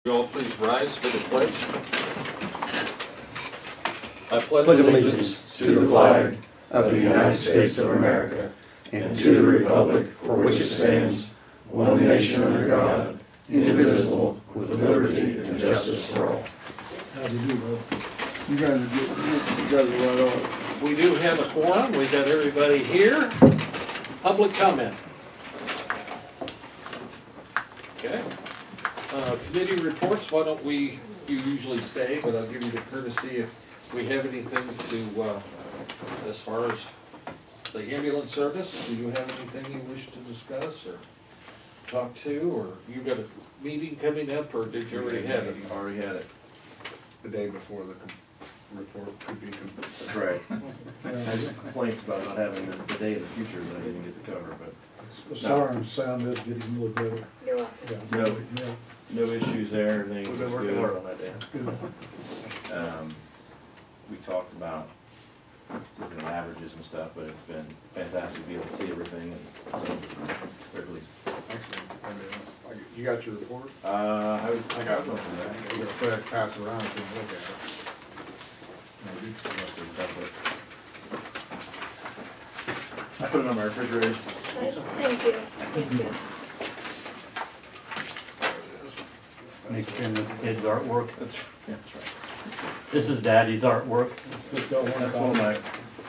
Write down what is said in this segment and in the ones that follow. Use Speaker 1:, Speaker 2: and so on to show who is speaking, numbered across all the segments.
Speaker 1: You all please rise for the pledge. I
Speaker 2: pledge allegiance to the flag of the United States of America and to the republic for which it stands, one nation under God, indivisible, with liberty and justice for all.
Speaker 3: How do you do, bro? You guys are right on.
Speaker 1: We do have a quorum. We got everybody here. Public comment. Okay. Committee reports. Why don't you usually stay, but I'll give you the courtesy if we have anything to, as far as the ambulance service. Do you have anything you wish to discuss or talk to, or you got a meeting coming up, or did you already have it?
Speaker 4: Already had it the day before the report could be complete. That's right. I just complaints about not having the day of the future that I didn't get to cover, but
Speaker 3: the siren sound is getting a little better.
Speaker 5: You're welcome.
Speaker 3: Yeah.
Speaker 4: No issues there. Everything was
Speaker 6: working
Speaker 4: good.
Speaker 6: hard on that day.
Speaker 4: We talked about looking at averages and stuff, but it's been fantastic to be able to see everything, and so very pleased.
Speaker 6: Actually, you got your report?
Speaker 4: I got one from that.
Speaker 6: You gotta say I pass it around if you look at it.
Speaker 4: Maybe. I put it on my refrigerator.
Speaker 5: Thank you. Thank you.
Speaker 7: Next gen of the kids' artwork.
Speaker 4: That's right.
Speaker 7: This is Daddy's artwork.
Speaker 4: That's one of my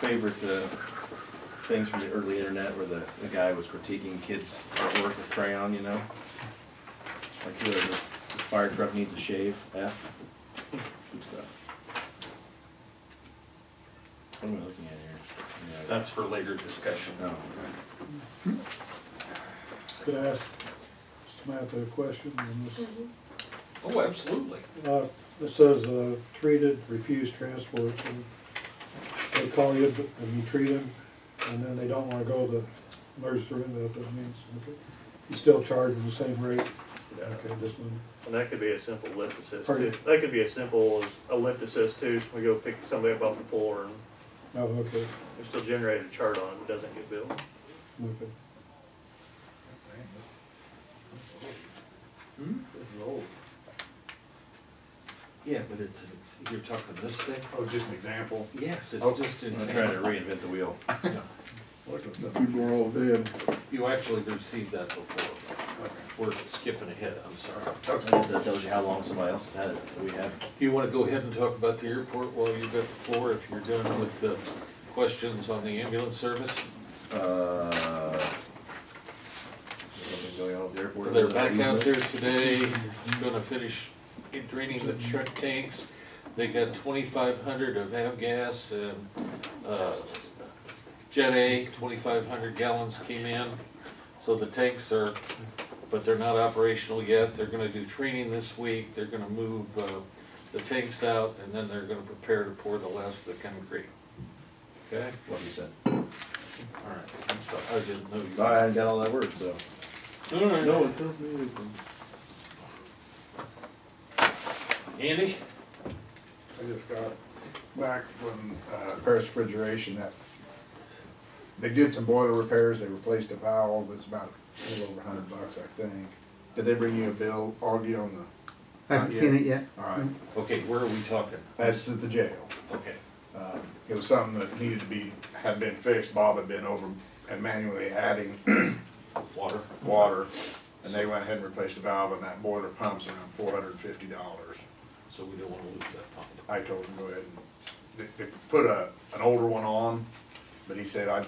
Speaker 4: favorite things from the early internet, where the guy was critiquing kids' artwork with crayon, you know? Like, this fire truck needs a shave, F. Good stuff. What am I looking at here? Yeah.
Speaker 1: That's for later discussion.
Speaker 4: Oh, okay.
Speaker 3: Could I ask Samantha a question on this?
Speaker 1: Oh, absolutely.
Speaker 3: It says treated, refused transport. So they call you and you treat them, and then they don't want to go to the emergency room. That doesn't mean okay. You still charge them the same rate.
Speaker 6: Yeah.
Speaker 3: Okay, this one.
Speaker 6: And that could be a simple lift assist
Speaker 3: Pardon?
Speaker 6: too. That could be as simple as a lift assist too. We go pick somebody up off the floor and
Speaker 3: Oh, okay.
Speaker 6: we still generate a chart on it, but doesn't get billed.
Speaker 3: Okay.
Speaker 6: This is old.
Speaker 1: Yeah, but you're talking this thing?
Speaker 6: Oh, just an example.
Speaker 1: Yes, it's just
Speaker 4: I'm
Speaker 1: in.
Speaker 4: trying to reinvent the wheel.
Speaker 3: People are all dead.
Speaker 1: You actually received that before. We're skipping ahead, I'm sorry.
Speaker 4: I guess that tells you how long somebody else has had it, that we have.
Speaker 1: You want to go ahead and talk about the airport while you've got the floor, if you're done with the questions on the ambulance service?
Speaker 4: Something going on at the airport.
Speaker 1: They're back out there today, gonna finish draining the truck tanks. They got 2,500 of avgas and Jet A, 2,500 gallons came in. So the tanks are, but they're not operational yet. They're gonna do training this week. They're gonna move the tanks out, and then they're gonna prepare to pour the last of the concrete. Okay?
Speaker 4: What you said.
Speaker 1: All right, I'm sorry, I didn't know you.
Speaker 4: I hadn't got all that word, so.
Speaker 1: No,
Speaker 4: it tells me everything.
Speaker 1: Andy?
Speaker 8: I just got back when Paris Refrigeration, that they did some boiler repairs. They replaced a valve. It's about a little over $100, I think. Did they bring you a bill, Augie, on the?
Speaker 7: I haven't seen it yet.
Speaker 8: All right,
Speaker 1: Okay, where are we talking?
Speaker 8: that's at the jail.
Speaker 1: Okay.
Speaker 8: It was something that needed to be, had been fixed. Bob had been over and manually adding
Speaker 1: Water?
Speaker 8: water, and they went ahead and replaced the valve, and that boiler pumps around $450.
Speaker 1: So we don't want to lose that pump.
Speaker 8: I told him go ahead and, they put an older one on, but he said I'd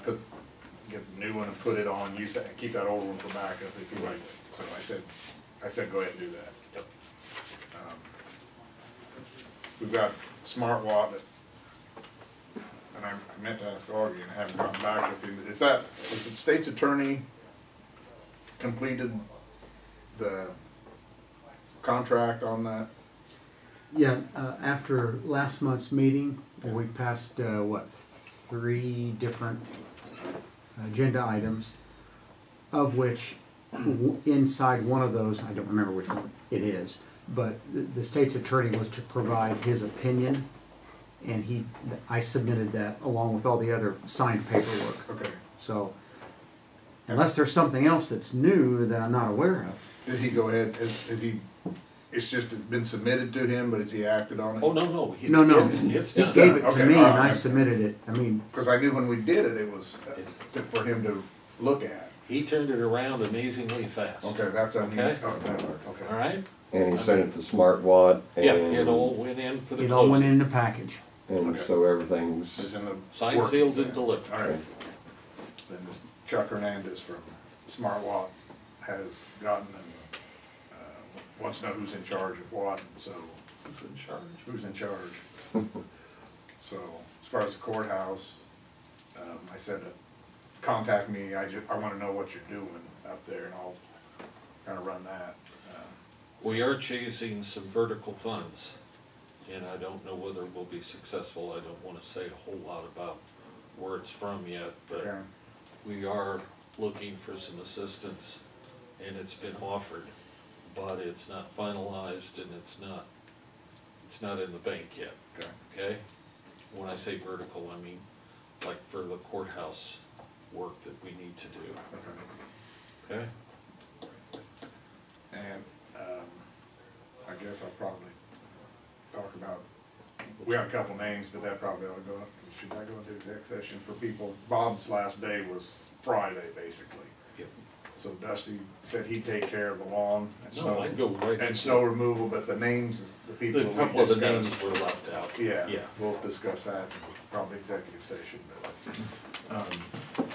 Speaker 8: get a new one and put it on, use that, and keep that older one for backup if you like it. So I said go ahead and do that.
Speaker 1: Yep.
Speaker 8: We've got SmartWatt that, and I meant to ask Augie and I haven't gotten back with him. Has the state's attorney completed the contract on that?
Speaker 7: Yeah, after last month's meeting, we passed, 3 different agenda items, of which inside one of those, I don't remember which one it is, but the state's attorney was to provide his opinion, and I submitted that along with all the other signed paperwork.
Speaker 8: Okay.
Speaker 7: So, unless there's something else that's new that I'm not aware of.
Speaker 8: Did he go ahead, has he it's just been submitted to him, but has he acted on it?
Speaker 1: Oh, no.
Speaker 7: No.
Speaker 1: It's
Speaker 7: He
Speaker 1: done.
Speaker 7: gave it to
Speaker 8: Okay,
Speaker 7: me
Speaker 8: all
Speaker 7: and I
Speaker 8: right.
Speaker 7: submitted it. I mean,
Speaker 8: Cause I knew when we did it, it was for him to look at.
Speaker 1: He turned it around amazingly fast.
Speaker 8: Okay, that's a neat,
Speaker 1: Okay.
Speaker 8: oh, that worked, okay.
Speaker 1: All right?
Speaker 2: And he sent it to Smart Watt,
Speaker 1: Yeah,
Speaker 2: and,
Speaker 1: it all went in for the
Speaker 7: it all went
Speaker 1: closing.
Speaker 7: in the package.
Speaker 2: and
Speaker 8: Okay.
Speaker 2: so everything's,
Speaker 8: It's in the.
Speaker 1: Signed,
Speaker 8: working
Speaker 1: sealed,
Speaker 8: plan.
Speaker 1: and delivered.
Speaker 8: All right. Then this Chuck Hernandez from Smart Watt has gotten, wants to know who's in charge of what, and so.
Speaker 1: Who's in charge?
Speaker 8: Who's in charge? So, as far as the courthouse, I said, contact me, I wanna know what you're doing up there, and I'll kinda run that.
Speaker 1: We are chasing some vertical funds, and I don't know whether we'll be successful. I don't wanna say a whole lot about where it's from yet, but
Speaker 8: Okay.
Speaker 1: we are looking for some assistance, and it's been offered, but it's not finalized and it's not in the bank yet,
Speaker 8: Okay.
Speaker 1: okay? When I say vertical, I mean like for the courthouse work that we need to do,
Speaker 8: Okay.
Speaker 1: okay?
Speaker 8: And, I guess I'll probably talk about, we have a couple names, but that probably ought to go, should I go into exec session for people? Bob's last day was Friday, basically.
Speaker 1: Yep.
Speaker 8: So Dusty said he'd take care of the lawn and
Speaker 1: No,
Speaker 8: snow,
Speaker 1: I'd go right
Speaker 8: and
Speaker 1: into
Speaker 8: snow removal, but the names, is the people
Speaker 1: The
Speaker 8: that we
Speaker 1: couple of the
Speaker 8: discussed.
Speaker 1: names were left out.
Speaker 8: Yeah,
Speaker 1: Yeah.
Speaker 8: we'll discuss that in probably executive session, but,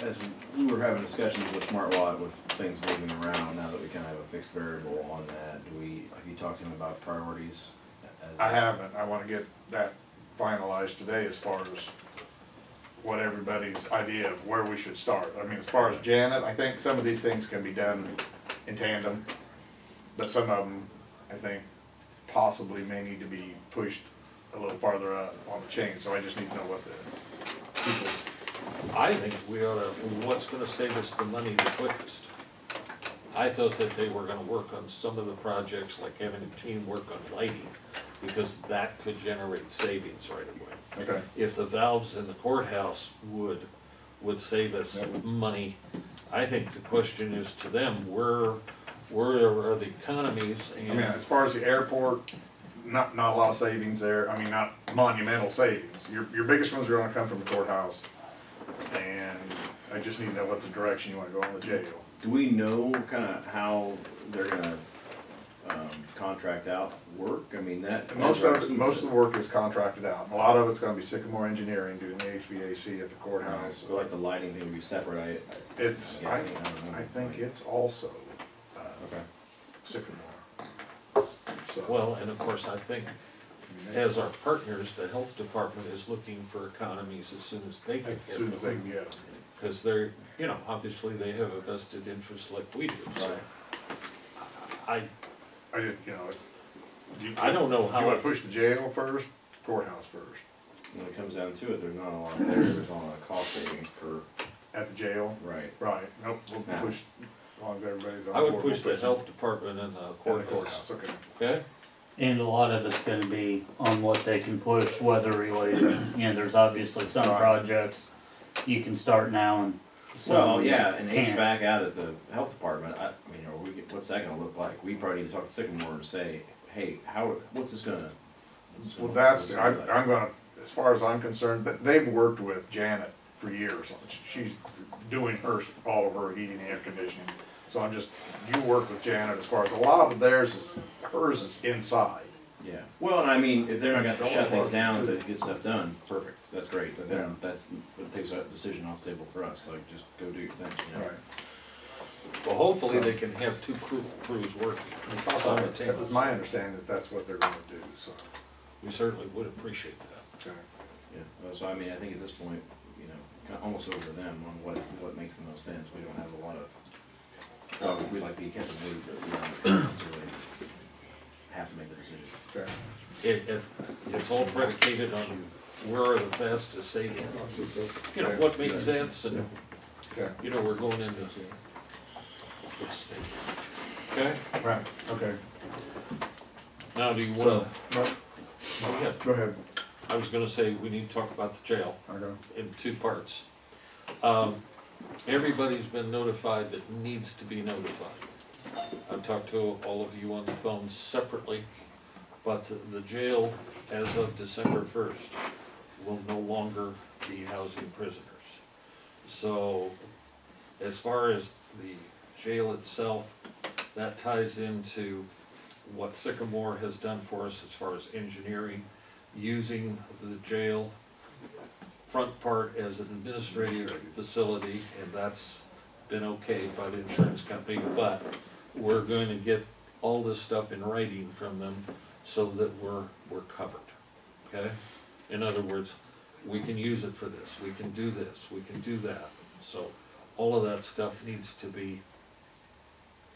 Speaker 4: As we were having discussions with Smart Watt with things moving around, now that we kind of have a fixed variable on that, have you talked to him about priorities?
Speaker 8: I haven't, I wanna get that finalized today as far as what everybody's idea of where we should start. I mean, as far as Janet, I think some of these things can be done in tandem, but some of them, I think, possibly may need to be pushed a little farther up on the chain, so I just need to know what the people's.
Speaker 1: I think we ought to, what's gonna save us the money the quickest? I thought that they were gonna work on some of the projects, like having a team work on lighting, because that could generate savings right away.
Speaker 8: Okay.
Speaker 1: If the valves in the courthouse would save us
Speaker 8: Yep.
Speaker 1: money, I think the question is to them, where are the economies
Speaker 8: I mean,
Speaker 1: and,
Speaker 8: as far as the airport, not a lot of savings there, I mean, not monumental savings. Your biggest ones are gonna come from the courthouse, and I just need to know what the direction you wanna go on the jail.
Speaker 4: Do we know kind of how they're gonna contract out work? I mean, that.
Speaker 8: Most of the work is contracted out. A lot of it's gonna be Sycamore Engineering doing the HVAC at the courthouse.
Speaker 4: So like the lighting thing would be separate,
Speaker 8: It's,
Speaker 4: I don't know.
Speaker 8: I think it's also
Speaker 4: okay.
Speaker 8: Sycamore. So,
Speaker 1: well, and of course, I think as our partners, the health department is looking for economies as soon as they can
Speaker 8: as soon as they
Speaker 1: get
Speaker 8: can
Speaker 1: them.
Speaker 8: get them.
Speaker 1: Because they're, obviously they have a vested interest like we do, so.
Speaker 4: Right.
Speaker 8: I just,
Speaker 1: I don't know
Speaker 8: do you
Speaker 1: how,
Speaker 8: wanna push the jail first, courthouse first?
Speaker 4: When it comes down to it, there's not a lot there, there's not a lot of cost savings per,
Speaker 8: At the jail?
Speaker 4: right.
Speaker 8: Right, nope, we'll
Speaker 4: Yeah.
Speaker 8: push, as long as everybody's on
Speaker 1: I
Speaker 8: board.
Speaker 1: would
Speaker 8: we'll
Speaker 1: push the
Speaker 8: them.
Speaker 1: health department and the
Speaker 8: And the
Speaker 1: courthouse,
Speaker 8: okay.
Speaker 1: okay?
Speaker 9: And a lot of it's gonna be on what they can push, weather related, there's obviously some
Speaker 8: Right.
Speaker 9: projects you can start now and some
Speaker 4: Well, yeah, and
Speaker 9: can't.
Speaker 4: HVAC out at the health department, what's that gonna look like? We probably need to talk to Sycamore and say, hey, what's this gonna?
Speaker 8: Well, I'm gonna, as far as I'm concerned, they've worked with Janet for years. She's doing all of her heating and air conditioning. So you work with Janet as far as, a lot of hers is inside.
Speaker 4: Yeah, well, and I mean, if they're not gonna
Speaker 8: Don't
Speaker 4: shut things
Speaker 8: work.
Speaker 4: down to get stuff done, perfect, that's great, but
Speaker 8: Yeah.
Speaker 4: then it takes a decision off the table for us, like, just go do your thing, you know?
Speaker 1: Well, hopefully they can have two crews working
Speaker 8: That was
Speaker 1: simultaneously.
Speaker 8: my understanding that that's what they're gonna do, so.
Speaker 1: We certainly would appreciate that.
Speaker 8: Okay.
Speaker 4: Yeah, so I mean, I think at this point, kinda almost over to them on what makes the most sense, we don't have a lot of, we like to be kept in the loop, but we don't necessarily have to make the decision.
Speaker 8: Okay.
Speaker 1: It's all predicated on where are the fastest saving. What makes sense and,
Speaker 8: Okay.
Speaker 1: we're going into good state. Okay,
Speaker 8: Right, okay.
Speaker 1: now do you
Speaker 8: So,
Speaker 1: wanna,
Speaker 8: no,
Speaker 1: yeah,
Speaker 8: go ahead.
Speaker 1: I was gonna say, we need to talk about the jail
Speaker 8: Okay.
Speaker 1: in two parts. Everybody's been notified that needs to be notified. I've talked to all of you on the phone separately, but the jail, as of December 1st, will no longer be housing prisoners. So, as far as the jail itself, that ties into what Sycamore has done for us as far as engineering, using the jail front part as an administrative facility, and that's been okay by the insurance company, but we're going to get all this stuff in writing from them so that we're covered, okay? In other words, we can use it for this, we can do this, we can do that. So all of that stuff needs to be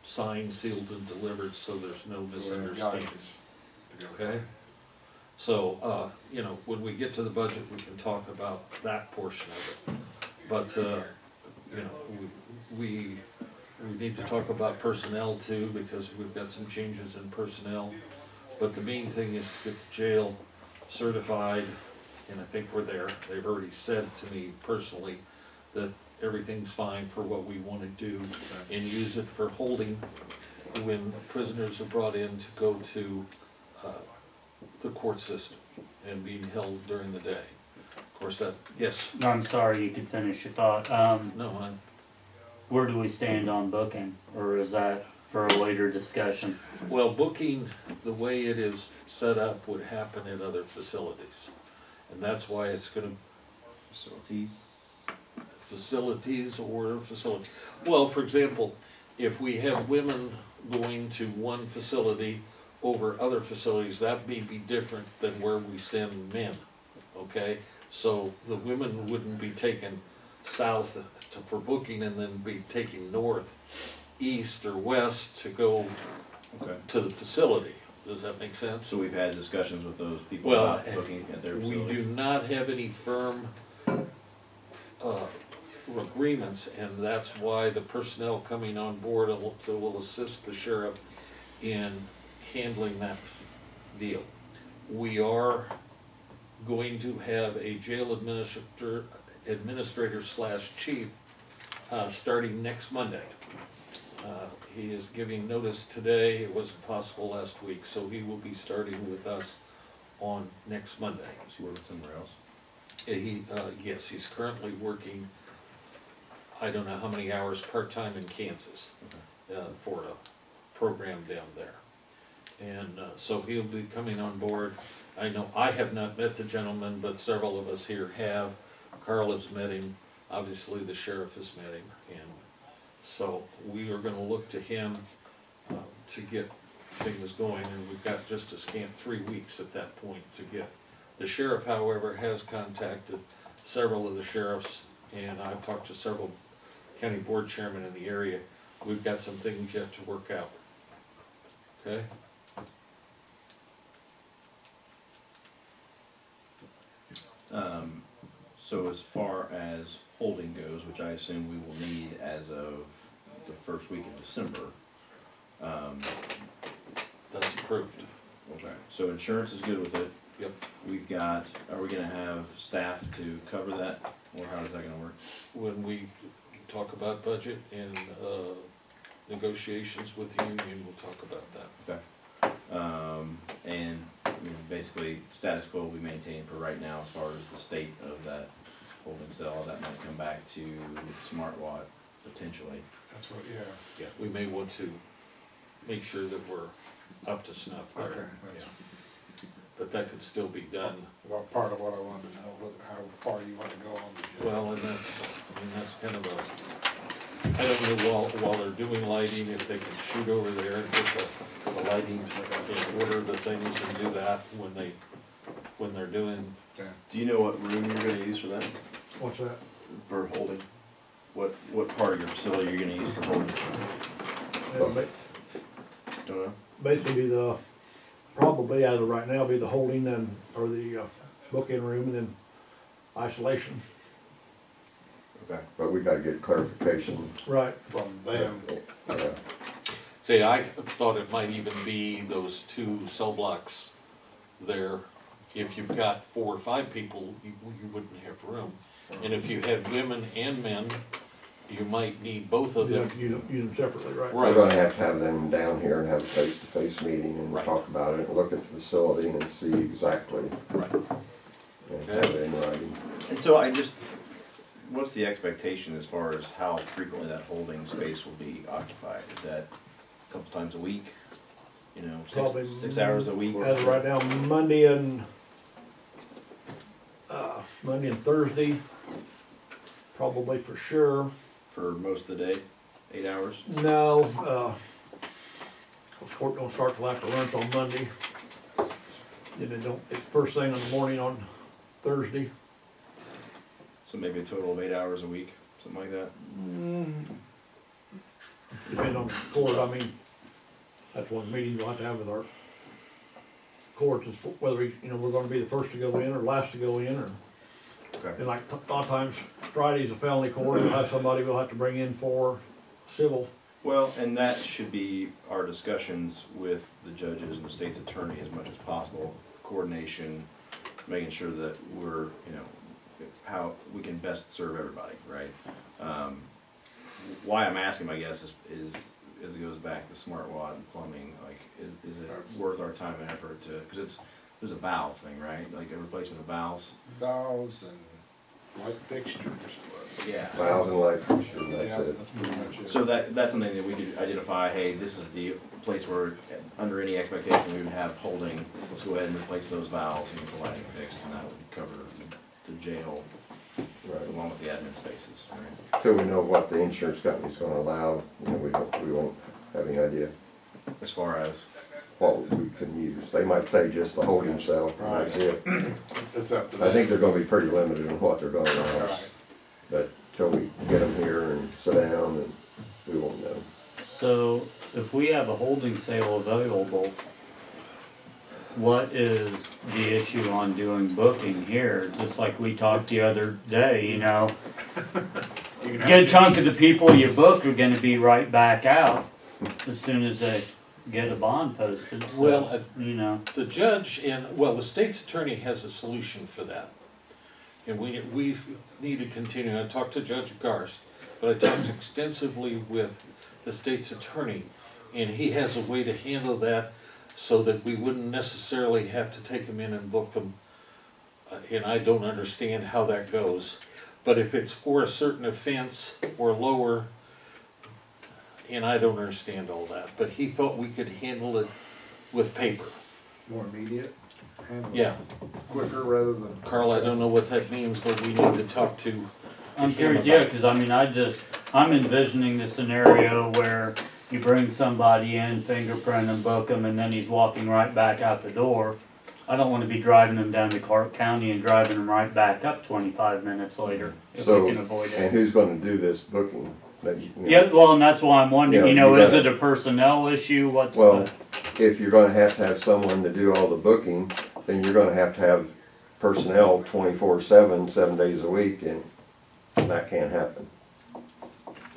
Speaker 1: signed, sealed, and delivered so there's no misunderstanding, okay? So, you know, when we get to the budget, we can talk about that portion of it. But, you know, we need to talk about personnel too, because we've got some changes in personnel. But the main thing is to get the jail certified, and I think we're there. They've already said to me personally that everything's fine for what we want to do, and use it for holding when prisoners are brought in to go to the court system and being held during the day. Of course, that, yes,
Speaker 9: No, I'm sorry, you could finish your thought.
Speaker 1: no,
Speaker 9: Where do we stand on booking, or is that for a later discussion?
Speaker 1: well, booking, the way it is set up, would happen at other facilities. And that's why it's gonna, facilities or facility. Well, for example, if we have women going to one facility over other facilities, that may be different than where we send men, okay? So the women wouldn't be taken south for booking and then be taking north, east, or west to go
Speaker 4: Okay.
Speaker 1: to the facility. Does that make sense?
Speaker 4: So we've had discussions with those people
Speaker 1: Well,
Speaker 4: about looking at their
Speaker 1: We
Speaker 4: facilities?
Speaker 1: do not have any firm agreements, and that's why the personnel coming on board will assist the sheriff in handling that deal. We are going to have a jail administrator slash chief starting next Monday. He is giving notice today, it wasn't possible last week, so he will be starting with us on next Monday.
Speaker 4: Is he working somewhere else?
Speaker 1: Yes, he's currently working, I don't know how many hours part-time in Kansas, for a program down there. And, so he'll be coming on board. I know I have not met the gentleman, but several of us here have. Carl has met him, obviously the sheriff has met him, and so we are gonna look to him, to get things going, and we've got just a scant 3 weeks at that point to get. The sheriff, however, has contacted several of the sheriffs, and I've talked to several county board chairmen in the area. We've got some things yet to work out. Okay?
Speaker 4: So as far as holding goes, which I assume we will need as of the first week of December,
Speaker 1: That's approved.
Speaker 4: okay, so insurance is good with it.
Speaker 1: Yep.
Speaker 4: We've got, are we gonna have staff to cover that, or how is that gonna work?
Speaker 1: When we talk about budget and negotiations with the union, we'll talk about that.
Speaker 4: And, I mean, basically, status quo we maintain for right now as far as the state of that holding cell, that might come back to SmartWatt potentially.
Speaker 8: That's what, yeah.
Speaker 1: Yeah, we may want to make sure that we're up to snuff there.
Speaker 8: Okay, that's
Speaker 1: Yeah. But that could still be done.
Speaker 8: well, part of what I wanted to know, how far you want to go on the.
Speaker 1: Well, and that's kind of a, I don't know, while they're doing lighting, if they can shoot over there and get the lighting in order, the things, and do that when they're doing.
Speaker 8: Okay.
Speaker 4: Do you know what room you're gonna use for that,
Speaker 3: What's that?
Speaker 4: for holding? What part of your facility you're gonna use for holding? Don't know?
Speaker 3: Basically be probably as of right now, be the holding and, or the book-in room and then isolation.
Speaker 4: Okay.
Speaker 2: But we gotta get clarification.
Speaker 3: Right.
Speaker 8: From them.
Speaker 1: Say, I thought it might even be those 2 cell blocks there. If you've got 4 or 5 people, you wouldn't have room. And if you had women and men, you might need both of
Speaker 3: You
Speaker 1: them.
Speaker 3: have to use them separately, right?
Speaker 1: Right.
Speaker 2: We're gonna have them down here and have a face-to-face meeting and
Speaker 1: Right.
Speaker 2: talk about it, and look at the facility and see exactly,
Speaker 1: Right.
Speaker 2: and have it in writing.
Speaker 4: And so I just, what's the expectation as far as how frequently that holding space will be occupied? Is that a couple times a week? You know,
Speaker 3: Probably
Speaker 4: 6 hours a week?
Speaker 3: As of right now, Monday and Thursday, probably for sure.
Speaker 4: For most of the day, 8 hours?
Speaker 3: No, court don't start till after lunch on Monday. Then it don't, it's first thing in the morning on Thursday.
Speaker 4: So maybe a total of 8 hours a week, something like that?
Speaker 3: Depending on the court, I mean, that's one meeting we'll have to have with our courts, is whether, you know, we're gonna be the first to go in or last to go in, or,
Speaker 4: Okay.
Speaker 3: and like, a lot of times, Friday's a felony court, we'll have somebody we'll have to bring in for civil.
Speaker 4: Well, and that should be our discussions with the judges and the state's attorney as much as possible. Coordination, making sure that we're, you know, how we can best serve everybody, right? Why I'm asking, I guess, is as it goes back to smart watt and plumbing, like, is it worth our time and effort to, because there's a valve thing, right? Like a replacement of valves?
Speaker 8: Valves and light fixtures.
Speaker 4: Yeah.
Speaker 2: Valves and light fixtures,
Speaker 8: Yeah,
Speaker 2: that's it.
Speaker 8: that's pretty much it.
Speaker 4: So that's something that we could identify, hey, this is the place where, under any expectation, we would have holding, let's go ahead and replace those valves and get the lighting fixed, and that would cover the jail,
Speaker 2: Right.
Speaker 4: along with the admin spaces, right?
Speaker 2: Till we know what the insurance company's gonna allow, you know, we won't have any idea
Speaker 4: As far as,
Speaker 2: what we can use. They might say just the holding cell, and that's it.
Speaker 8: It's up to them.
Speaker 2: I think they're gonna be pretty limited in what they're gonna allow us.
Speaker 8: Right.
Speaker 2: But till we get them here and sit down, and we won't know.
Speaker 9: So if we have a holding sale available, what is the issue on doing booking here? Just like we talked the other day, you know,
Speaker 8: You can
Speaker 9: a good
Speaker 8: have
Speaker 9: chunk of the people you book are gonna be right back out as soon as they get a bond posted,
Speaker 1: Well,
Speaker 9: so, you know.
Speaker 1: The judge and, well, the state's attorney has a solution for that. And we need to continue. I talked to Judge Garst, but I talked extensively with the state's attorney, and he has a way to handle that so that we wouldn't necessarily have to take them in and book them. And I don't understand how that goes. But if it's for a certain offense or lower, and I don't understand all that, but he thought we could handle it with paper.
Speaker 8: more immediate, handle it
Speaker 1: Yeah,
Speaker 8: quicker rather than.
Speaker 1: Carl, I don't know what that means, but we need to talk to
Speaker 9: I'm
Speaker 1: him
Speaker 9: curious,
Speaker 1: about
Speaker 9: yeah,
Speaker 1: it.
Speaker 9: cause I mean, I'm envisioning the scenario where you bring somebody in, fingerprint them, book them, and then he's walking right back out the door. I don't wanna be driving them down to Clark County and driving them right back up 25 minutes later, if
Speaker 2: So,
Speaker 9: we can avoid
Speaker 2: And
Speaker 9: it.
Speaker 2: who's gonna do this booking? That you know,
Speaker 9: Yeah, well, and that's why I'm wondering,
Speaker 2: Yeah,
Speaker 9: you know,
Speaker 2: you
Speaker 9: is
Speaker 2: gotta-
Speaker 9: it a personnel issue, what's
Speaker 2: Well,
Speaker 9: the?
Speaker 2: if you're gonna have someone to do all the booking, then you're gonna have personnel 24/7, 7 days a week, and that can't happen.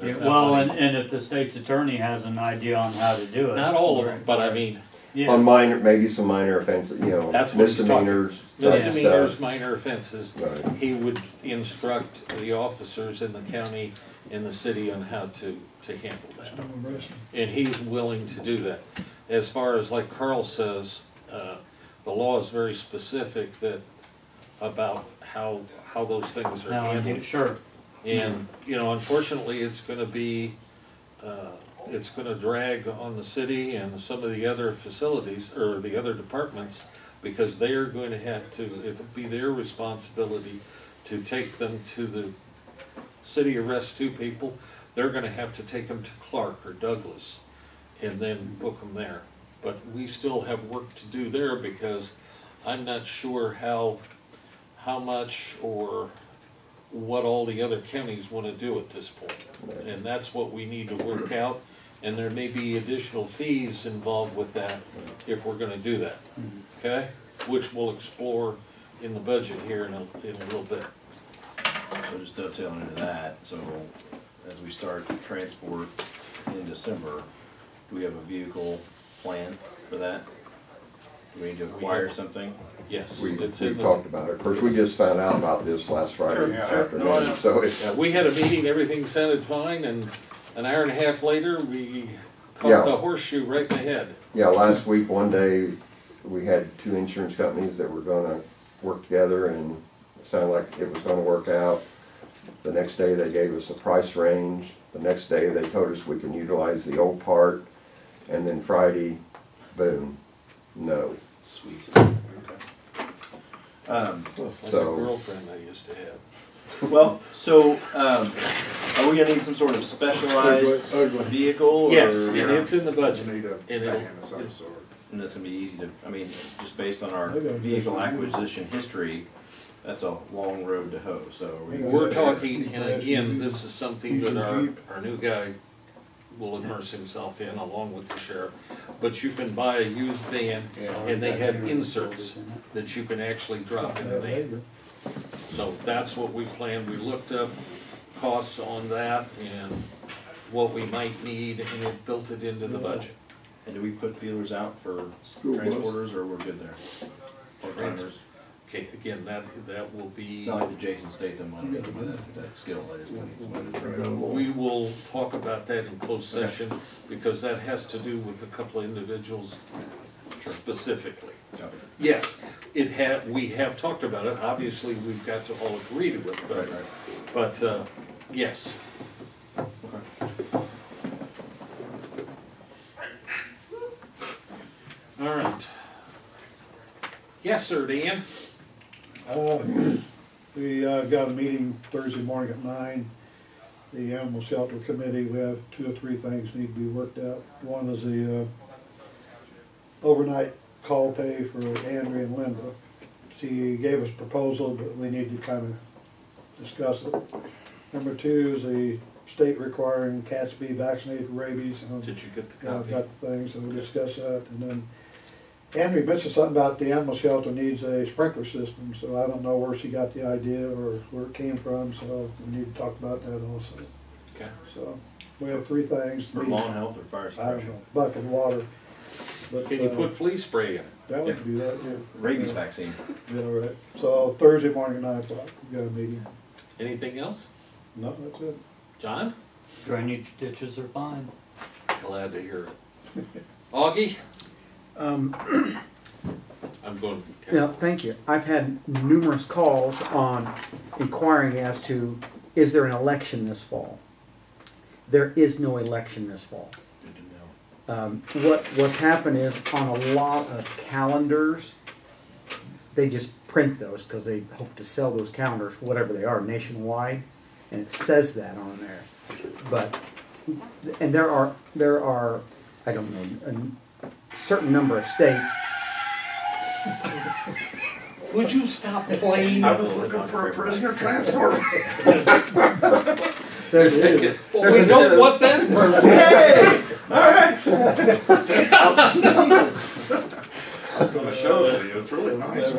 Speaker 1: There's
Speaker 9: Yeah,
Speaker 1: not
Speaker 9: well,
Speaker 1: many-
Speaker 9: and if the state's attorney has an idea on how to do it.
Speaker 1: Not all of them, but I mean,
Speaker 9: Yeah,
Speaker 2: On minor, maybe some minor offenses, you know,
Speaker 1: That's what he's talking-
Speaker 2: misdemeanors, type
Speaker 1: misdemeanors,
Speaker 2: stuff.
Speaker 1: minor offenses,
Speaker 2: Right.
Speaker 1: he would instruct the officers in the county and the city on how to handle that. And he's willing to do that. As far as like Carl says, the law is very specific that, about how those things are
Speaker 9: now,
Speaker 1: handled.
Speaker 9: sure,
Speaker 1: And, you know, unfortunately, it's gonna be, it's gonna drag on the city and some of the other facilities, or the other departments, because they are going to have to, it'll be their responsibility to take them to the city, arrest 2 people, they're gonna have to take them to Clark or Douglas, and then book them there. But we still have work to do there, because I'm not sure how much or what all the other counties wanna do at this point. And that's what we need to work out, and there may be additional fees involved with that if we're gonna do that, okay? Which we'll explore in the budget here in a little bit.
Speaker 4: so just dovetailing into that, so as we start transport in December, do we have a vehicle plan for that? Do we need to acquire something?
Speaker 1: Yes,
Speaker 2: We
Speaker 1: it's in
Speaker 2: talked
Speaker 1: the,
Speaker 2: about it. Of course, we just found out about this last Friday
Speaker 8: Sure,
Speaker 2: afternoon,
Speaker 8: no, I know.
Speaker 2: so it's,
Speaker 1: yeah, we had a meeting, everything sounded fine, and an hour and a half later, we caught
Speaker 2: Yeah.
Speaker 1: the horseshoe right in the head.
Speaker 2: yeah, last week, one day, we had two insurance companies that were gonna work together, and it sounded like it was gonna work out. The next day, they gave us a price range. The next day, they told us we can utilize the old part, and then Friday, boom, no.
Speaker 1: Sweet. Like
Speaker 2: So-
Speaker 1: a girlfriend I used to have.
Speaker 4: Well, so, are we gonna need some sort of specialized vehicle? or-
Speaker 1: Yes, and it's in the
Speaker 8: You
Speaker 1: budget.
Speaker 8: need a
Speaker 1: And it'll-
Speaker 8: van of some sort.
Speaker 4: And that's gonna be easy to, I mean, just based on our
Speaker 3: I got a
Speaker 4: vehicle
Speaker 3: question.
Speaker 4: acquisition history, that's a long road to hoe, so are we.
Speaker 1: We're talking, and again, this is something that our new guy will immerse himself in along with the sheriff. But you can buy a used van and they have inserts that you can actually drop in the van. So that's what we planned. We looked up costs on that and what we might need and it built it into the budget.
Speaker 4: And do we put feelers out for
Speaker 2: School bus.
Speaker 4: transporters, or we're good there? Part-timers,
Speaker 1: Okay, again, that will be,
Speaker 4: not like the Jason Statham one, with that skill, I just need somebody to try it.
Speaker 1: we will talk about that in closed session because that has to do with a couple of individuals specifically. Yes, we have talked about it, obviously, we've got to all agree to it,
Speaker 4: Right,
Speaker 1: but, yes. All right. Yes, sir, Dan?
Speaker 3: We got a meeting Thursday morning at 9. The Animal Shelter Committee, we have 2 or 3 things need to be worked out. One is the overnight call pay for Andrea and Linda. She gave us a proposal, but we need to kind of discuss it. Number 2 is the state requiring cats be vaccinated for rabies.
Speaker 1: Did you get the
Speaker 3: I've
Speaker 1: copy?
Speaker 3: got the things, and we'll discuss that. And then Andrea mentioned something about the animal shelter needs a sprinkler system, so I don't know where she got the idea or where it came from, so we need to talk about that also.
Speaker 1: Okay.
Speaker 3: So, we have 3 things.
Speaker 4: For lawn health or fire
Speaker 3: I don't
Speaker 4: suppression?
Speaker 3: know, bucket of water. But,
Speaker 1: Can you put flea spray in it?
Speaker 3: that would do that, yeah.
Speaker 4: Rabies vaccine.
Speaker 3: Yeah, all right. So Thursday morning at 9 o'clock, we got a meeting.
Speaker 1: Anything else?
Speaker 3: No, that's it.
Speaker 1: John?
Speaker 9: Drainage ditches are fine.
Speaker 1: Glad to hear it. Augie? I'm going.
Speaker 7: Yeah, thank you. I've had numerous calls on inquiring as to, is there an election this fall? There is no election this fall.
Speaker 4: Good to know.
Speaker 7: What's happened is on a lot of calendars, they just print those because they hope to sell those calendars, whatever they are, nationwide, and it says that on there. But, and there are, I don't know, a certain number of states.
Speaker 1: Would you stop playing?
Speaker 8: I was looking for a prisoner transport.
Speaker 7: There's
Speaker 1: Well, we don't want that person.
Speaker 8: Hey, all right. I was gonna show it to you, it's really nice.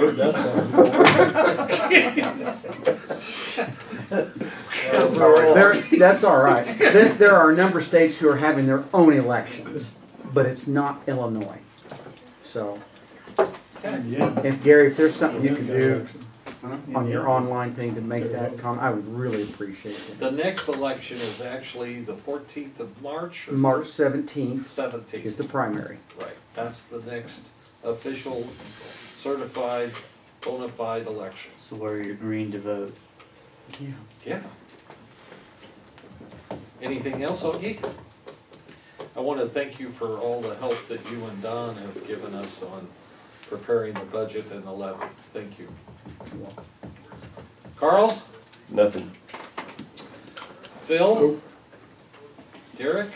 Speaker 7: That's all right. There are a number of states who are having their own elections, but it's not Illinois. So, if Gary, if there's something you can do on your online thing to make that I would really appreciate it.
Speaker 1: The next election is actually the 14th of March? Or
Speaker 7: March 17th
Speaker 1: 17th.
Speaker 7: is the primary.
Speaker 1: Right, that's the next official certified bona fide election.
Speaker 9: So where you're agreeing to vote.
Speaker 1: Yeah. Anything else, Augie? I want to thank you for all the help that you and Don have given us on preparing the budget and the levy. Thank you. Carl?
Speaker 2: Nothing.
Speaker 1: Phil? Derek?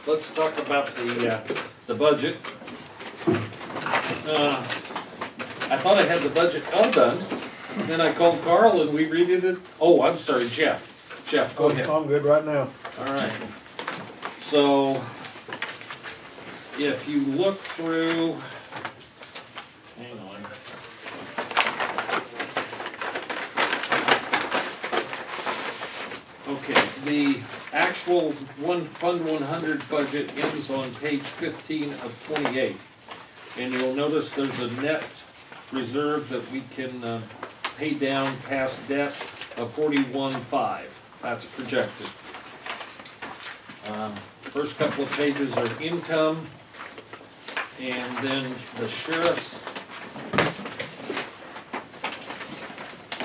Speaker 1: Let's talk about the budget. I thought I had the budget all done. Then I called Carl and we redid it. Oh, I'm sorry, Jeff. Jeff, go ahead.
Speaker 3: I'm good right now.
Speaker 1: All right. So, if you look through, hang on. Okay, the actual Fund 100 budget ends on page 15 of 28. And you'll notice there's a net reserve that we can pay down past debt of 41.5. That's projected. First couple of pages are income, and then the sheriff's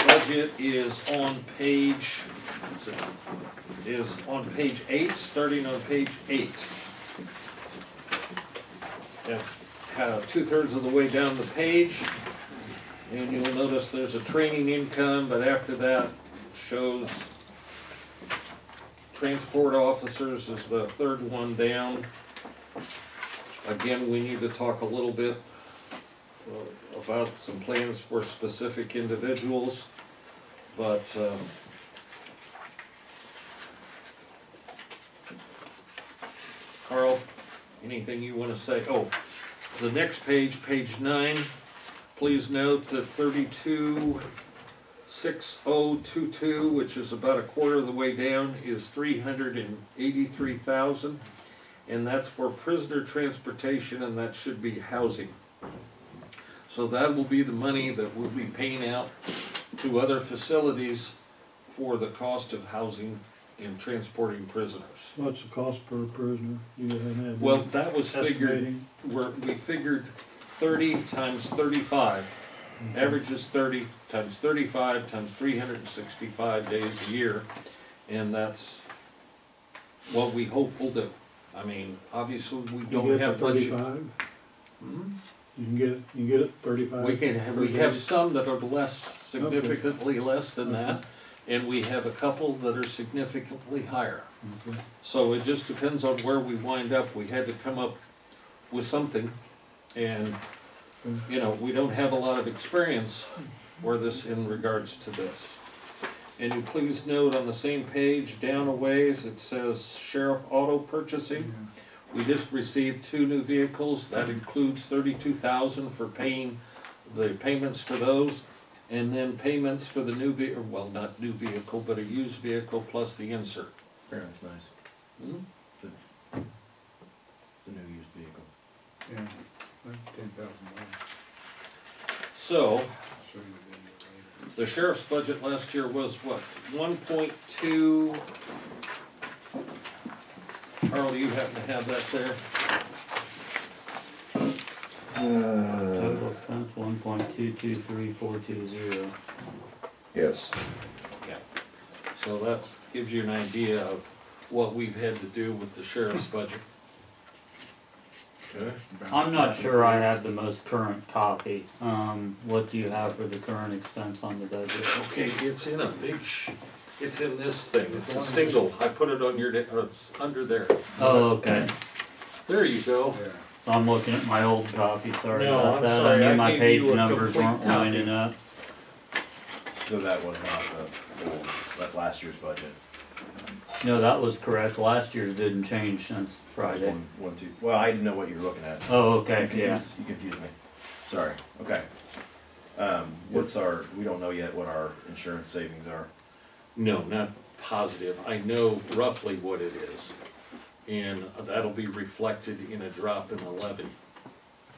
Speaker 1: budget is on page 8, starting on page 8. Yeah, kind of 2/3 of the way down the page, and you'll notice there's a training income, but after that shows transport officers is the third one down. Again, we need to talk a little bit about some plans for specific individuals, but Carl, anything you want to say? Oh, the next page, page 9, please note that 326022, which is about a quarter of the way down, is 383,000, and that's for prisoner transportation, and that should be housing. So that will be the money that we'll be paying out to other facilities for the cost of housing and transporting prisoners.
Speaker 3: What's the cost per prisoner? You have an idea?
Speaker 1: Well, that was figured,
Speaker 3: Estimating?
Speaker 1: we figured 30 times 35. Average is 30 times 35 times 365 days a year, and that's what we hope we'll do. I mean, obviously, we don't have budget.
Speaker 3: 35?
Speaker 1: Hmm?
Speaker 3: You can get it 35?
Speaker 1: We have some that are less, significantly less than that, and we have a couple that are significantly higher.
Speaker 3: Okay.
Speaker 1: So it just depends on where we wind up. We had to come up with something, and, you know, we don't have a lot of experience for this in regards to this. And you please note on the same page, down a ways, it says sheriff auto purchasing. We just received 2 new vehicles. That includes 32,000 for paying the payments for those, and then payments for the new vehicle, well, not new vehicle, but a used vehicle plus the insert.
Speaker 4: Very nice.
Speaker 1: Hmm?
Speaker 4: The new used vehicle.
Speaker 8: Yeah, like $10,000.
Speaker 1: So,
Speaker 8: Show you the video later.
Speaker 1: the sheriff's budget last year was what, 1.2? Carl, do you happen to have that there?
Speaker 9: Total expense 1.223420.
Speaker 2: Yes.
Speaker 1: Yeah. So that gives you an idea of what we've had to do with the sheriff's budget. Okay.
Speaker 9: I'm not sure I have the most current copy. What do you have for the current expense on the budget?
Speaker 1: Okay, it's in a big it's in this thing, it's a single, I put it on your, it's under there.
Speaker 9: Oh, okay.
Speaker 1: There you go.
Speaker 8: Yeah.
Speaker 9: So I'm looking at my old copy, sorry
Speaker 1: No,
Speaker 9: about
Speaker 1: I'm
Speaker 9: that.
Speaker 1: sorry,
Speaker 9: I
Speaker 1: I
Speaker 9: knew my
Speaker 1: gave
Speaker 9: page
Speaker 1: you a
Speaker 9: numbers
Speaker 1: complete
Speaker 9: weren't
Speaker 1: copy.
Speaker 9: lining up.
Speaker 4: So that was not like last year's budget.
Speaker 9: No, that was correct. Last year's didn't change since Friday.
Speaker 4: One, two. Well, I didn't know what you were looking at.
Speaker 9: Oh, okay, yeah.
Speaker 4: You confused me. Sorry. Okay. We don't know yet what our insurance savings are.
Speaker 1: No, not positive, I know roughly what it is. And that'll be reflected in a drop in the levy.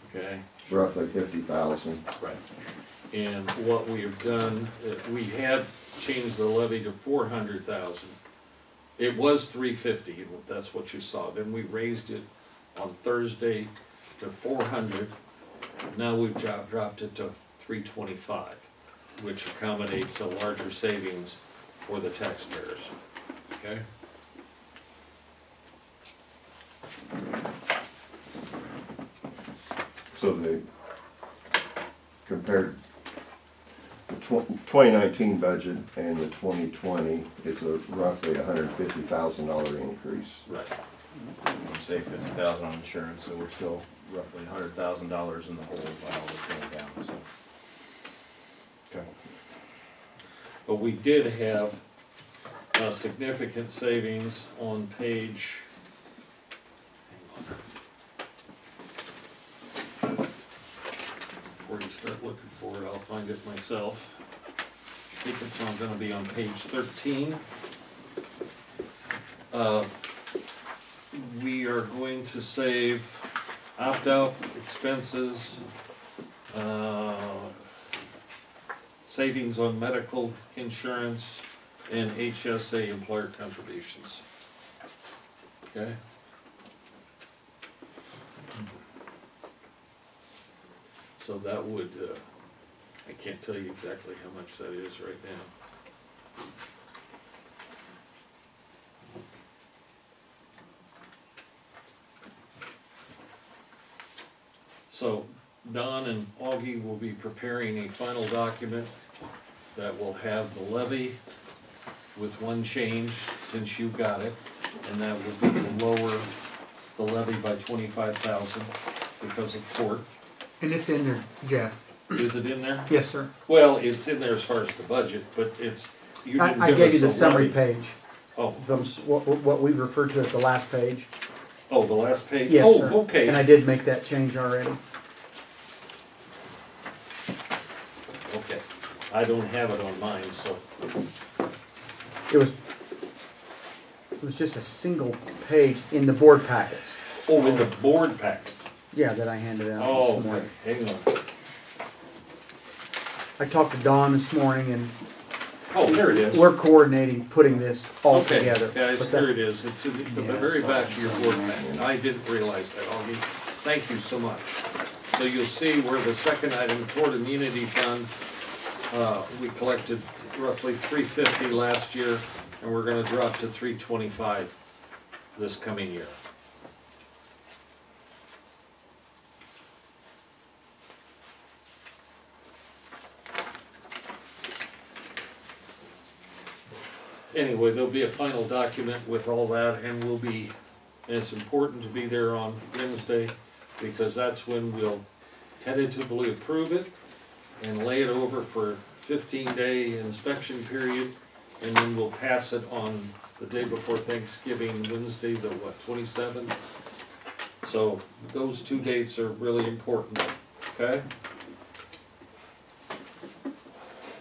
Speaker 1: Okay?
Speaker 2: It's roughly 50,000.
Speaker 1: Right. And what we have done, we had changed the levy to 400,000. It was 350, that's what you saw. Then we raised it on Thursday to 400. Now we've dropped it to 325, which accommodates a larger savings for the taxpayers. Okay?
Speaker 2: So the, compared the 2019 budget and the 2020, it's a roughly $150,000 increase.
Speaker 1: Right.
Speaker 4: We save 50,000 on insurance, so we're still roughly $100,000 in the hole while all this going down, so. Okay.
Speaker 1: But we did have significant savings on page, before you start looking for it, I'll find it myself. I think it's gonna be on page 13. We are going to save opt-out expenses, savings on medical insurance, and HSA employer contributions. Okay? So that would, I can't tell you exactly how much that is right now. So Don and Augie will be preparing a final document that will have the levy with one change, since you got it, and that would be to lower the levy by 25,000 because of tort.
Speaker 7: And it's in there, Jeff.
Speaker 1: Is it in there?
Speaker 7: Yes, sir.
Speaker 1: Well, it's in there as far as the budget, but it's, you didn't
Speaker 7: I
Speaker 1: give
Speaker 7: gave
Speaker 1: us
Speaker 7: you the
Speaker 1: the
Speaker 7: summary
Speaker 1: levy.
Speaker 7: page,
Speaker 1: Oh,
Speaker 7: what we referred to as the last page.
Speaker 1: oh, the last page?
Speaker 7: Yes,
Speaker 1: Oh,
Speaker 7: sir.
Speaker 1: okay.
Speaker 7: And I did make that change already.
Speaker 1: Okay. I don't have it on mine, so,
Speaker 7: It was just a single page in the board packets.
Speaker 1: oh, in the board packet.
Speaker 7: Yeah, that I handed out
Speaker 1: Oh,
Speaker 7: this
Speaker 1: okay,
Speaker 7: morning.
Speaker 1: hang on.
Speaker 7: I talked to Don this morning and
Speaker 1: Oh, there it is.
Speaker 7: we're coordinating putting this all
Speaker 1: Okay,
Speaker 7: together.
Speaker 1: guys,
Speaker 7: But
Speaker 1: here
Speaker 7: that-
Speaker 1: it is. It's in the very back of your board packet. I didn't realize that, Augie. Thank you so much. So you'll see where the second item, Tort Immunity Fund, we collected roughly $350 last year, and we're gonna drop to $325 this coming year. Anyway, there'll be a final document with all that, and we'll be, and it's important to be there on Wednesday, because that's when we'll tentatively approve it and lay it over for 15-day inspection period, and then we'll pass it on the day before Thanksgiving, Wednesday, the what, 27th? So those two dates are really important, okay?